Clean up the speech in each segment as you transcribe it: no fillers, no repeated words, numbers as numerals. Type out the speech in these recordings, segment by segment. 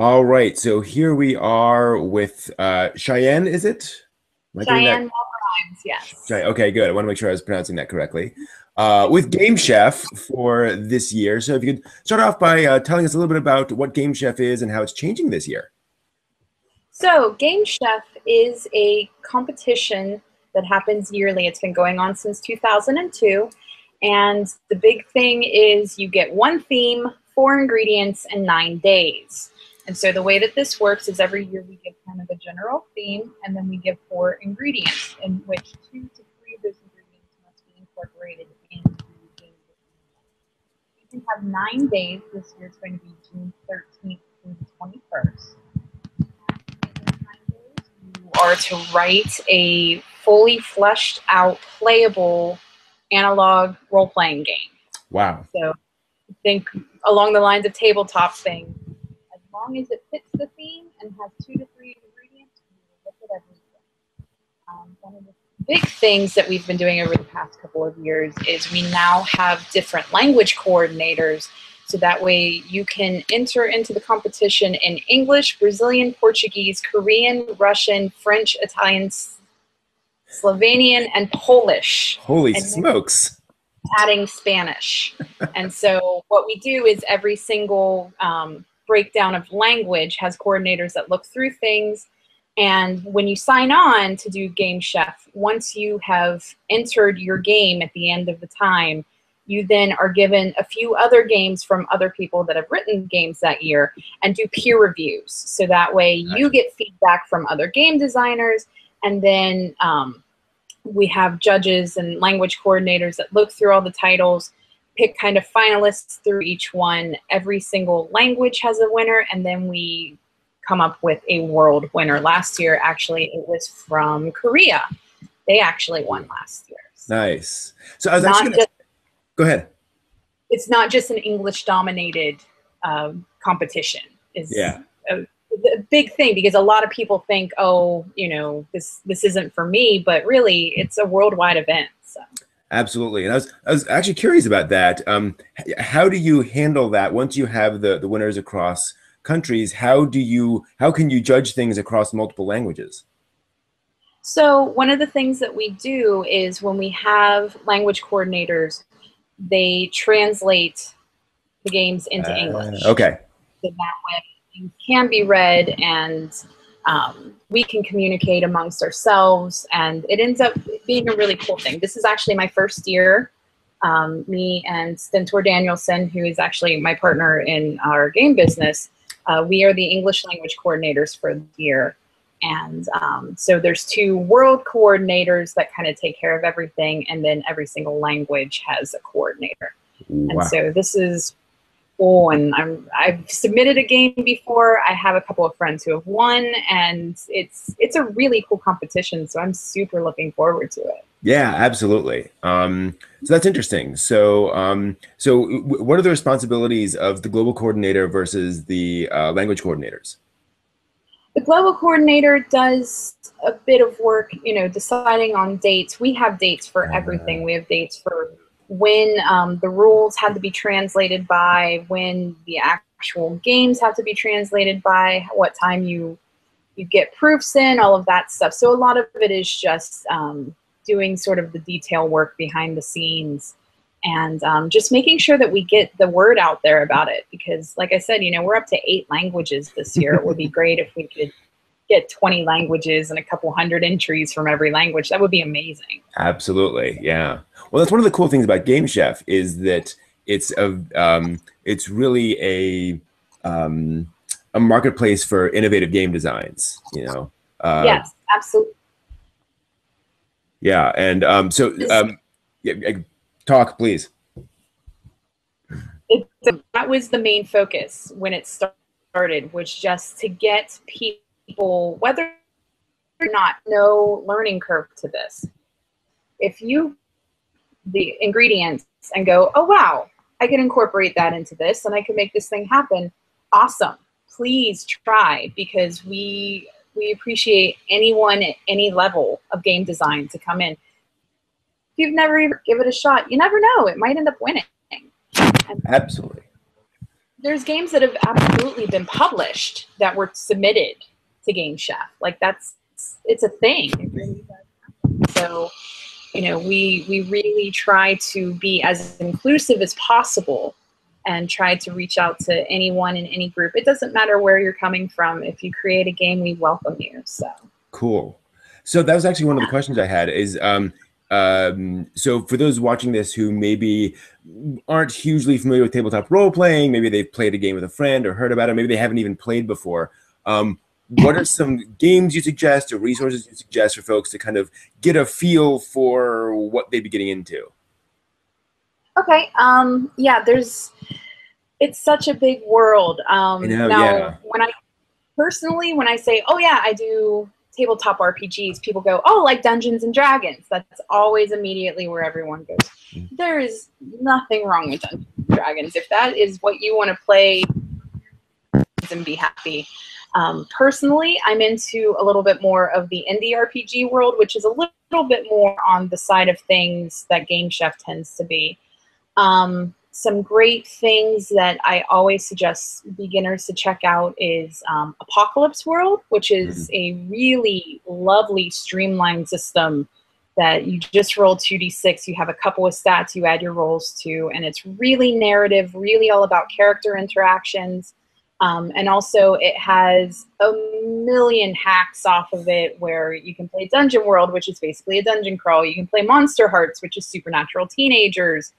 All right, so here we are with Cheyenne, is it? Am I getting that? Cheyenne Wall-Grimes, yes. Okay, good. I want to make sure I was pronouncing that correctly. With Game Chef for this year. So if you could start off by telling us a little bit about what Game Chef is and how it's changing this year. So, Game Chef is a competition that happens yearly. It's been going on since 2002. And the big thing is you get one theme, 4 ingredients, and 9 days. And so the way that this works is every year we give kind of a general theme, and then we give 4 ingredients, in which 2 to 3 of those ingredients must be incorporated into the game. You can have 9 days. This year it's going to be June 13th through the 21st. You are to write a fully fleshed out, playable analog role-playing game. Wow. So think along the lines of tabletop thing. As long as it fits the theme and has 2 to 3 ingredients, you will look at everything. One of the big things that we've been doing over the past couple of years is we now have different language coordinators, so that way you can enter into the competition in English, Brazilian, Portuguese, Korean, Russian, French, Italian, Slovenian, and Polish. Holy and smokes. Adding Spanish. And so what we do is every single breakdown of language has coordinators that look through things. And when you sign on to do Game Chef, once you have entered your game at the end of the time, you then are given a few other games from other people that have written games that year and do peer reviews. So that way you get feedback from other game designers, and then we have judges and language coordinators that look through all the titles, pick kind of finalists through each one. Every single language has a winner, and then we come up with a world winner. Last year, actually, it was from Korea. They actually won last year. So nice. So I was actually gonna... Go ahead. It's not just an English-dominated competition. Yeah. A big thing, because a lot of people think, oh, you know, this isn't for me, but really, it's a worldwide event. So. Absolutely, and I was actually curious about that. How do you handle that once you have the winners across countries? How can you judge things across multiple languages? So one of the things that we do is when we have language coordinators, they translate the games into English. Okay. So that way things can be read, and we can communicate amongst ourselves, and it ends up being a really cool thing. This is actually my first year. Me and Stentor Danielson, who is actually my partner in our game business, we are the English language coordinators for the year. And so there's 2 world coordinators that kind of take care of everything, and then every single language has a coordinator. Wow. And so this is cool, and I've submitted a game before. I have a couple of friends who have won, and it's a really cool competition, so I'm super looking forward to it. Yeah, absolutely. So that's interesting. So what are the responsibilities of the global coordinator versus the language coordinators? The global coordinator does a bit of work, you know, deciding on dates. We have dates for everything. We have dates for when the rules had to be translated by, when the actual games have to be translated by, what time you get proofs in, all of that stuff. So a lot of it is just doing sort of the detail work behind the scenes, and just making sure that we get the word out there about it. Because like I said, you know, we're up to 8 languages this year. It would be great if we could get 20 languages and a couple hundred entries from every language. That would be amazing. Absolutely. Yeah. Well, that's one of the cool things about Game Chef, is that it's really a marketplace for innovative game designs, you know? Yes, absolutely. Yeah. And yeah, talk, please. That was the main focus when it started, was just to get people, whether or not, no learning curve to this. If you the ingredients and go, oh wow, I can incorporate that into this and I can make this thing happen, awesome. Please try, because we appreciate anyone at any level of game design to come in. If you've never even give it a shot, you never know, it might end up winning. Absolutely. there's games that have absolutely been published that were submitted to Game Chef. Like it's a thing. It really does. So, you know, we really try to be as inclusive as possible and try to reach out to anyone in any group. It doesn't matter where you're coming from. If you create a game, we welcome you. So cool. So that was actually one of the questions I had is, so for those watching this who maybe aren't hugely familiar with tabletop role playing, maybe they've played a game with a friend or heard about it, maybe they haven't even played before. What are some games you suggest or resources you suggest for folks to kind of get a feel for what they'd be getting into? Okay. Yeah, it's such a big world. Now, yeah. when I say, oh yeah, I do tabletop RPGs, people go, oh, like Dungeons and Dragons. That's always immediately where everyone goes. There is nothing wrong with Dungeons and Dragons. If that is what you want to play and be happy. Personally, I'm into a little bit more of the indie RPG world, which is a little bit more on the side of things that Game Chef tends to be. Some great things that I always suggest beginners to check out is Apocalypse World, which is a really lovely streamlined system that you just roll 2d6. You have a couple of stats you add your rolls to, and it's really narrative, really all about character interactions. And also it has a million hacks off of it where you can play Dungeon World, which is basically a dungeon crawl. You can play Monster Hearts, which is supernatural teenagers.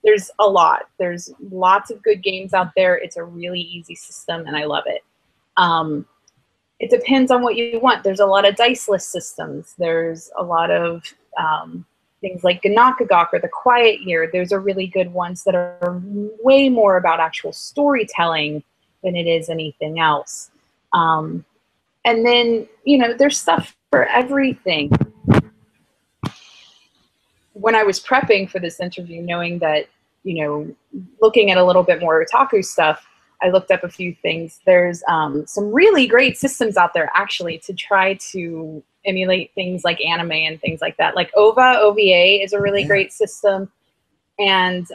There's a lot. There's lots of good games out there. It's a really easy system, and I love it. It depends on what you want. There's a lot of dice-less systems. There's a lot of things like Ganakagok or The Quiet Year. Those are really good ones that are way more about actual storytelling than it is anything else. And then, you know, there's stuff for everything. When I was prepping for this interview, knowing that, you know, looking at a little bit more otaku stuff, I looked up a few things. There's some really great systems out there, actually, to try to emulate things like anime and things like that. Like OVA is a really great system. And,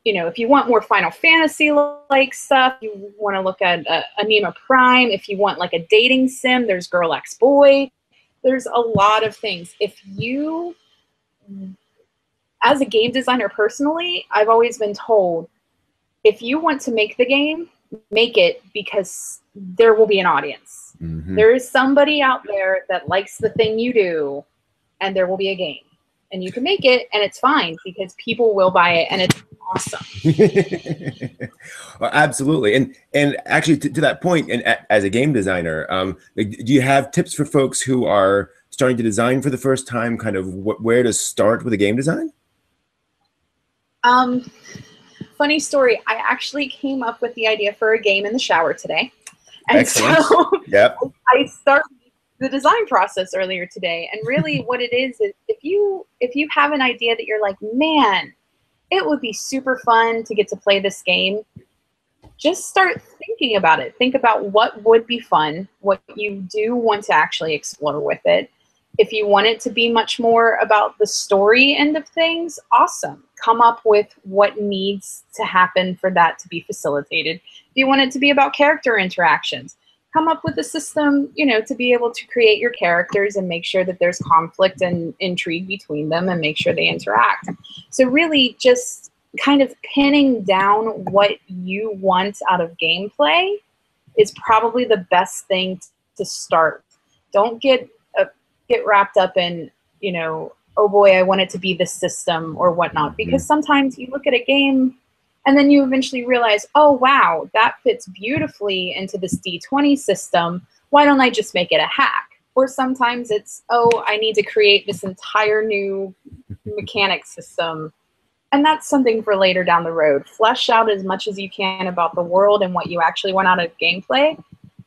you know, if you want more Final Fantasy-like stuff, you want to look at Anima Prime. If you want like a dating sim, there's Girl X Boy. There's a lot of things. If you, as a game designer personally, I've always been told, if you want to make the game, make it because there will be an audience. There is somebody out there that likes the thing you do, and there will be a game. And you can make it, and it's fine because people will buy it, and it's awesome. Well, absolutely. And actually, to that point, and as a game designer, like, do you have tips for folks who are starting to design for the first time, kind of where to start with a game design? Funny story. I actually came up with the idea for a game in the shower today. And Excellent. So Yep. I started the design process earlier today. And really what it is if you have an idea that you're like, man, it would be super fun to get to play this game, just start thinking about it. Think about what would be fun, what you do want to actually explore with it. If you want it to be much more about the story end of things, awesome. Come up with what needs to happen for that to be facilitated. If you want it to be about character interactions, come up with a system, you know, to be able to create your characters and make sure that there's conflict and intrigue between them and make sure they interact. So really just kind of pinning down what you want out of gameplay is probably the best thing to start. Don't get wrapped up in, you know, oh boy, I want it to be this system or whatnot, because sometimes you look at a game and then you eventually realize, oh wow, that fits beautifully into this D20 system. Why don't I just make it a hack? Or sometimes it's, oh, I need to create this entire new mechanic system. And that's something for later down the road. Flesh out as much as you can about the world and what you actually want out of gameplay.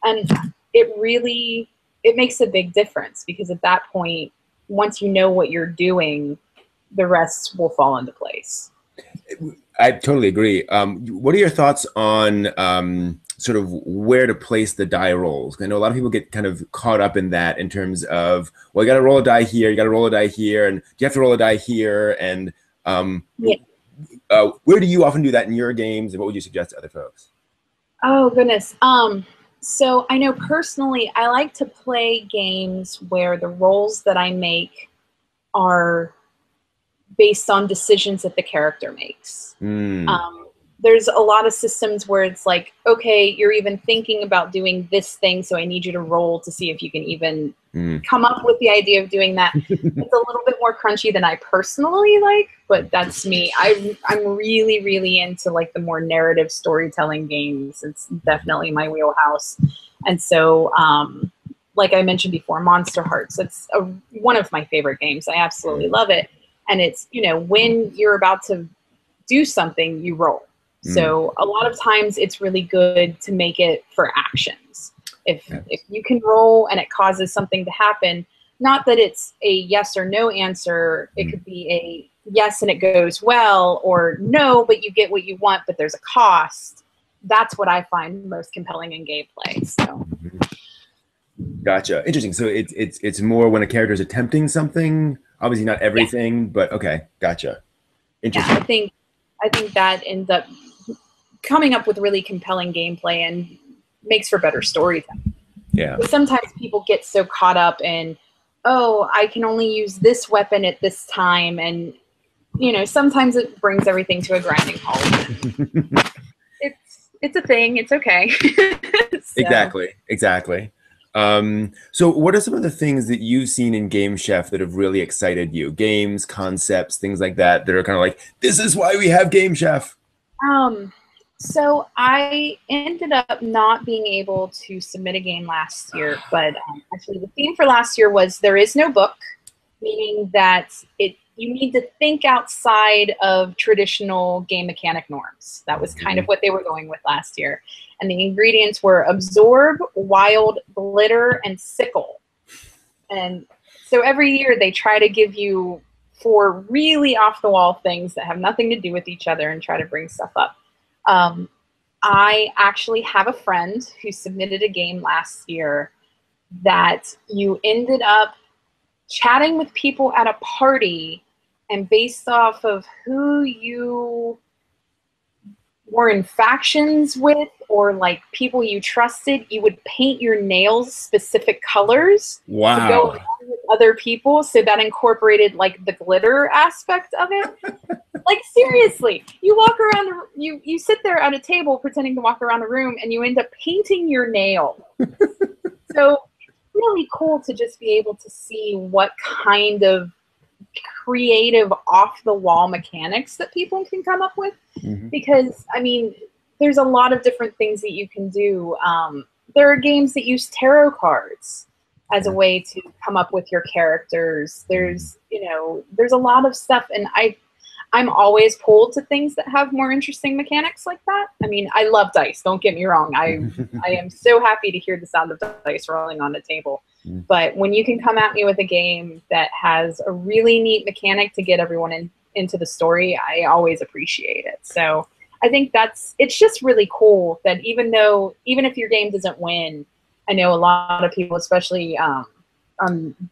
And it makes a big difference, because at that point, once you know what you're doing, the rest will fall into place. I totally agree. What are your thoughts on sort of where to place the die rolls? I know a lot of people get kind of caught up in that in terms of, well, you got to roll a die here, you got to roll a die here, and you have to roll a die here. And where do you often do that in your games, and what would you suggest to other folks? Oh goodness. So I know personally, I like to play games where the roles that I make are based on decisions that the character makes. There's a lot of systems where it's like, okay, you're even thinking about doing this thing, so I need you to roll to see if you can even come up with the idea of doing that. It's a little bit more crunchy than I personally like, but that's me. I'm really, really into like the more narrative storytelling games. It's definitely my wheelhouse. And so, like I mentioned before, Monster Hearts, it's one of my favorite games. I absolutely love it. And it's, you know, when you're about to do something, you roll. So a lot of times it's really good to make it for actions. If you can roll and it causes something to happen, not that it's a yes or no answer, it could be a yes and it goes well, or no, but you get what you want, but there's a cost. That's what I find most compelling in gameplay. So. Gotcha. Interesting. So it's more when a character is attempting something. Obviously not everything, but okay. Gotcha. Interesting. Yeah, I think that ends up coming up with really compelling gameplay and makes for better storytelling. Yeah. But sometimes people get so caught up in, oh, I can only use this weapon at this time, and you know, sometimes it brings everything to a grinding halt. It's a thing. It's okay. So. Exactly. So what are some of the things that you've seen in Game Chef that have really excited you? Games, concepts, things like that are kind of like, this is why we have Game Chef. So I ended up not being able to submit a game last year, but actually the theme for last year was there is no book, meaning that you need to think outside of traditional game mechanic norms. That was kind of what they were going with last year. And the ingredients were absorb, wild, glitter, and sickle. And so every year they try to give you 4 really off-the-wall things that have nothing to do with each other and try to bring stuff up. I actually have a friend who submitted a game last year that you ended up chatting with people at a party, and based off of who you were in factions with or like people you trusted, you would paint your nails specific colors to go along with other people. So that incorporated like the glitter aspect of it. Like seriously, you walk around, you sit there at a table pretending to walk around the room, and you end up painting your nail. So really cool to just be able to see what kind of creative off-the-wall mechanics that people can come up with. Because I mean, there's a lot of different things that you can do. There are games that use tarot cards as a way to come up with your characters. There's, you know, there's a lot of stuff, and I'm always pulled to things that have more interesting mechanics like that. I mean, I love dice, don't get me wrong. I am so happy to hear the sound of dice rolling on the table. But when you can come at me with a game that has a really neat mechanic to get everyone into the story, I always appreciate it. So I think it's just really cool that even if your game doesn't win, I know a lot of people, especially on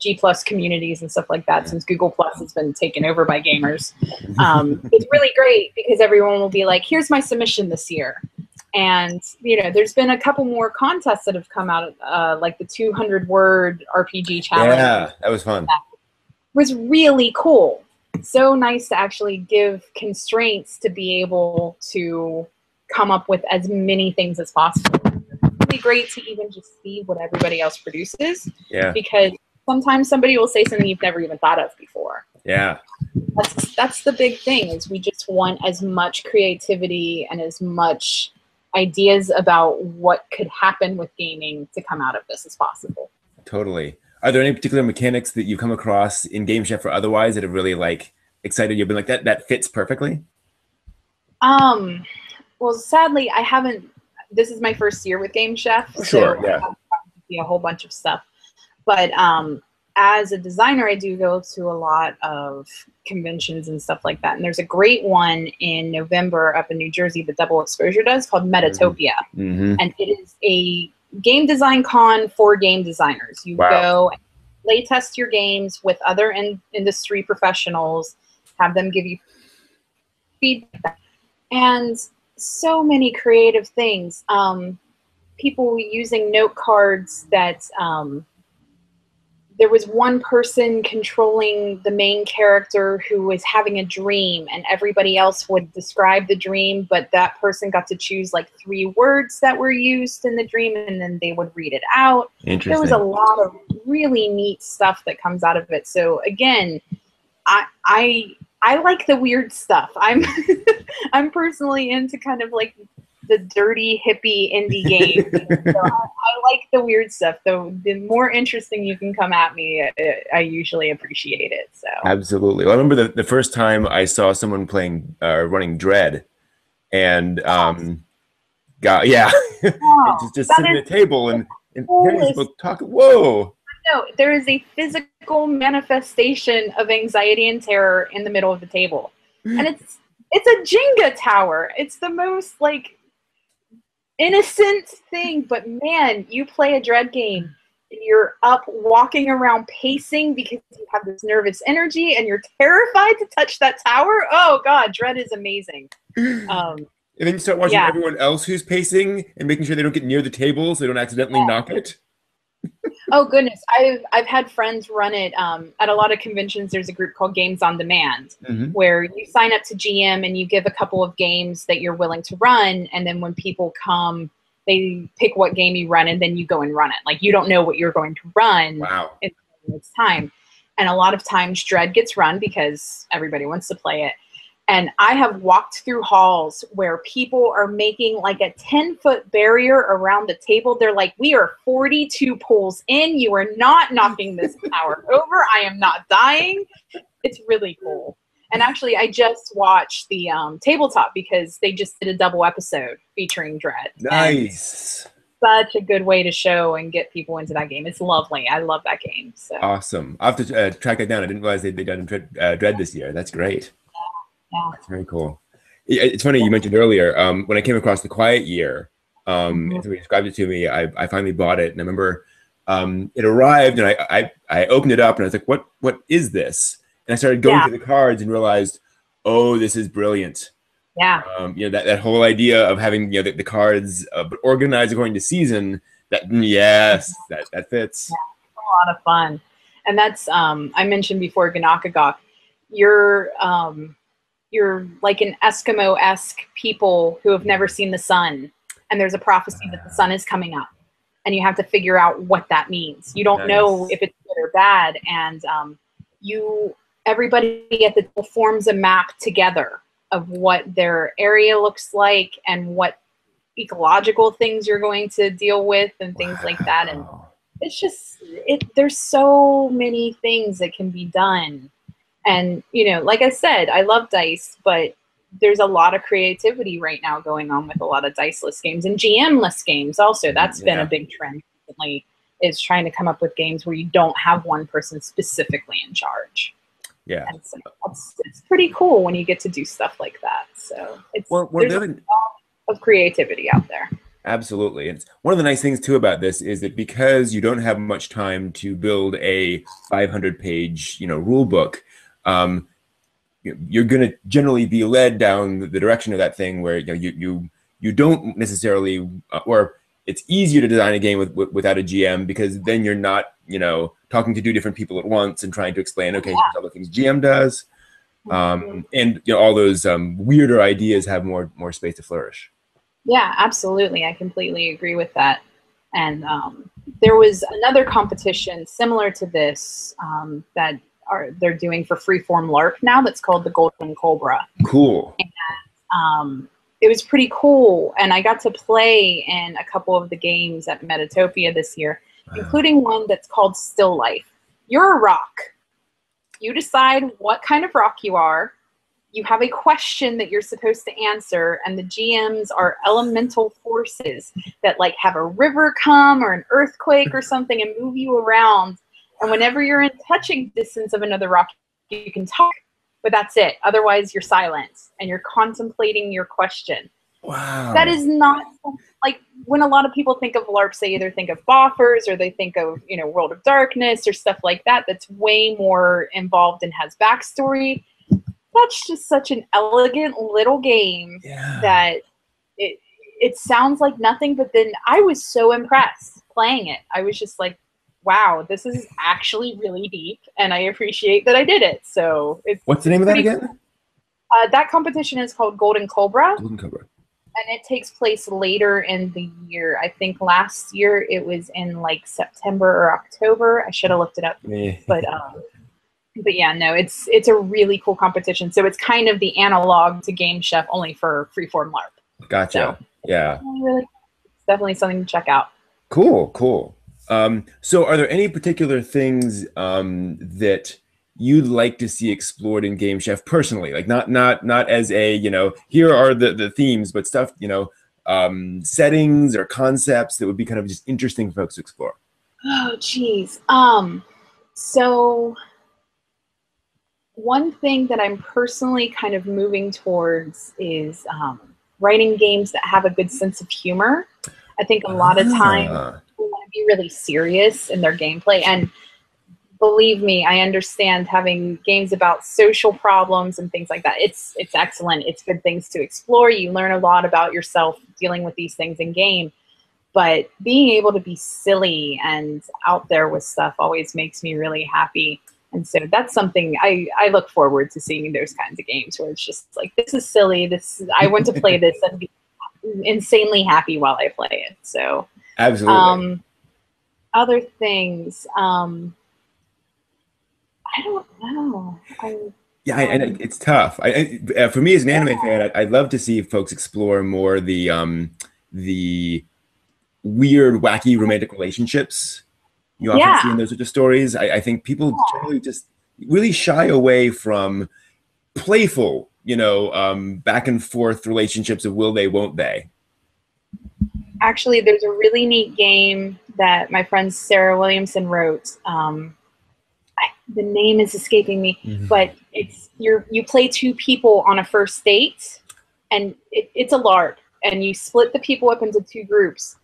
G+ communities and stuff like that, since Google+ has been taken over by gamers. It's really great because everyone will be like, here's my submission this year. And, you know, there's been a couple more contests that have come out, like the 200-word RPG challenge. Yeah, that was fun. That was really cool. So nice to actually give constraints to be able to come up with as many things as possible. Be great to even just see what everybody else produces, because sometimes somebody will say something you've never even thought of before. That's the big thing, is we just want as much creativity and as much ideas about what could happen with gaming to come out of this as possible. Totally. Are there any particular mechanics that you've come across in Game Chef or otherwise that have really like excited you? Been like that fits perfectly? Well, sadly, I haven't. This is my first year with Game Chef, so I haven't see a whole bunch of stuff. But as a designer, I do go to a lot of conventions and stuff like that. And there's a great one in November up in New Jersey that Double Exposure does called Metatopia. And it is a game design con for game designers. You go and play test your games with other industry professionals, have them give you feedback. And so many creative things. People using note cards that there was one person controlling the main character who was having a dream, and everybody else would describe the dream, but that person got to choose like 3 words that were used in the dream, and then they would read it out. Interesting. There was a lot of really neat stuff that comes out of it. So again, I like the weird stuff. I'm personally into kind of like the dirty hippie indie game. So I like the weird stuff. The more interesting you can come at me, I usually appreciate it. So absolutely. Well, I remember the first time I saw someone playing running Dread, and just sitting at a table and hearing people talk. Whoa! No, there is a physical manifestation of anxiety and terror in the middle of the table, and it's a Jenga tower. It's the most like innocent thing, but man, you play a Dread game and you're up walking around pacing because you have this nervous energy and you're terrified to touch that tower. Oh god, Dread is amazing. And then you start watching everyone else who's pacing and making sure they don't get near the table so they don't accidentally knock it. Oh goodness, I've had friends run it at a lot of conventions. There's a group called Games on Demand, where you sign up to GM and you give a couple of games that you're willing to run, and then when people come, they pick what game you run, and then you go and run it. Like you don't know what you're going to run. Wow. It's time, and a lot of times Dread gets run because everybody wants to play it. And I have walked through halls where people are making like a 10-foot barrier around the table. They're like, we are 42 pulls in. You are not knocking this tower over. I am not dying. It's really cool. And actually, I just watched the Tabletop because they just did a double episode featuring Dread. Nice. Such a good way to show and get people into that game. It's lovely. I love that game. So awesome. I'll have to track that down. I didn't realize they'd done Dread this year. That's great. Yeah. That's very cool. It's funny you mentioned earlier when I came across the Quiet Year. And somebody described it to me. I finally bought it, and I remember it arrived, and I opened it up, and I was like, "What is this?" And I started going through the cards and realized, "Oh, this is brilliant." Yeah. That whole idea of having the cards but organized according to season. That fits. Yeah, it's a lot of fun, and that's I mentioned before Ganakagok. You're like an Eskimo-esque people who have never seen the sun, and there's a prophecy that the sun is coming up, and you have to figure out what that means. You don't know if it's good or bad, and everybody at the table forms a map together of what their area looks like and what ecological things you're going to deal with and things like that. And it's just there's so many things that can be done. And, like I said, I love dice, but there's a lot of creativity right now going on with a lot of diceless games and GM-less games also. That's been a big trend recently, is trying to come up with games where you don't have one person specifically in charge. Yeah. And so it's pretty cool when you get to do stuff like that. So there's a lot of creativity out there. Absolutely. And one of the nice things too about this is that because you don't have much time to build a 500-page, rule book, you're going to generally be led down the direction of that thing where you don't necessarily, or it's easier to design a game without a GM, because then you're not talking to 2 different people at once and trying to explain, okay, here's all the things GM does, and all those weirder ideas have more space to flourish. Yeah, absolutely. I completely agree with that. And there was another competition similar to this that they're doing for freeform LARP now that's called the Golden Cobra. Cool. And it was pretty cool. And I got to play in a couple of the games at Metatopia this year, including one that's called Still Life. You're a rock. You decide what kind of rock you are. You have a question that you're supposed to answer, and the GMs are elemental forces that like have a river come or an earthquake or something and move you around. And whenever you're in touching distance of another rock, you can talk, but that's it. Otherwise, you're silent and you're contemplating your question. Wow. That is not like when a lot of people think of LARPs, they either think of Boffers or they think of, World of Darkness or stuff like that. That's way more involved and has backstory. That's just such an elegant little game that it sounds like nothing, but then I was so impressed playing it. I was just like, wow, this is actually really deep, and I appreciate that I did it. So what's the name of that again? Cool. That competition is called Golden Cobra. Golden Cobra. And it takes place later in the year. I think last year it was in like September or October. I should have looked it up. But yeah, no, it's a really cool competition. So it's kind of the analog to Game Chef, only for freeform LARP. Gotcha. So, yeah. It's definitely something to check out. Cool, cool. So are there any particular things that you'd like to see explored in Game Chef personally? Like not as a, here are the themes, but stuff, settings or concepts that would be kind of just interesting for folks to explore. Oh, geez. So one thing that I'm personally kind of moving towards is writing games that have a good sense of humor. I think a lot of times people want to be really serious in their gameplay, and believe me, I understand having games about social problems and things like that. It's excellent. It's good things to explore. You learn a lot about yourself dealing with these things in game. But being able to be silly and out there with stuff always makes me really happy. And so that's something I look forward to seeing, those kinds of games where it's just like, this is silly. I want to play this and be insanely happy while I play it. So absolutely. Other things, I don't know. And it's tough. For me as an anime fan, I'd love to see folks explore more the weird, wacky romantic relationships you often see in those sorts of stories. I think people generally just really shy away from playful, back and forth relationships of will they, won't they. Actually, there's a really neat game that my friend Sarah Williamson wrote. The name is escaping me, but you play two people on a first date, and it's a LARP, and you split the people up into two groups.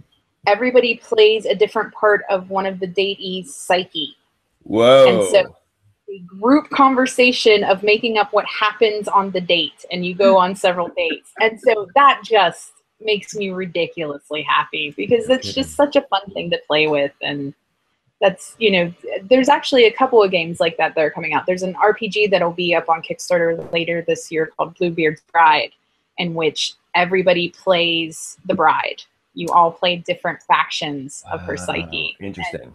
Everybody plays a different part of one of the datees' psyche. Whoa. And so a group conversation of making up what happens on the date, and you go on several dates. And so that just makes me ridiculously happy, because it's just such a fun thing to play with. And that's, there's actually a couple of games like that are coming out. There's an RPG that'll be up on Kickstarter later this year called Bluebeard's Bride, in which everybody plays the bride. You all play different factions of her psyche. Interesting. And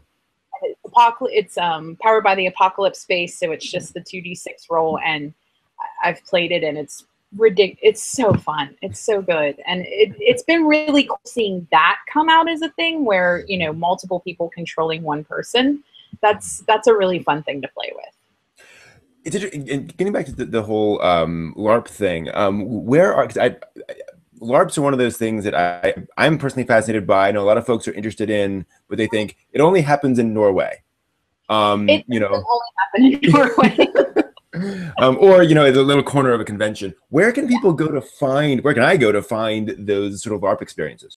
it's powered by the Apocalypse Space, so it's just the 2d6 roll, and I've played it, and it's ridiculous. It's so fun. It's so good, and it's been really cool seeing that come out as a thing where multiple people controlling one person. That's a really fun thing to play with. It's interesting. Getting back to the whole LARP thing, LARPs are one of those things that I'm personally fascinated by. I know a lot of folks are interested in, but they think it only happens in Norway. It doesn't only happen in Norway. Or the little corner of a convention. Where can people go to find? Where can I go to find those sort of LARP experiences?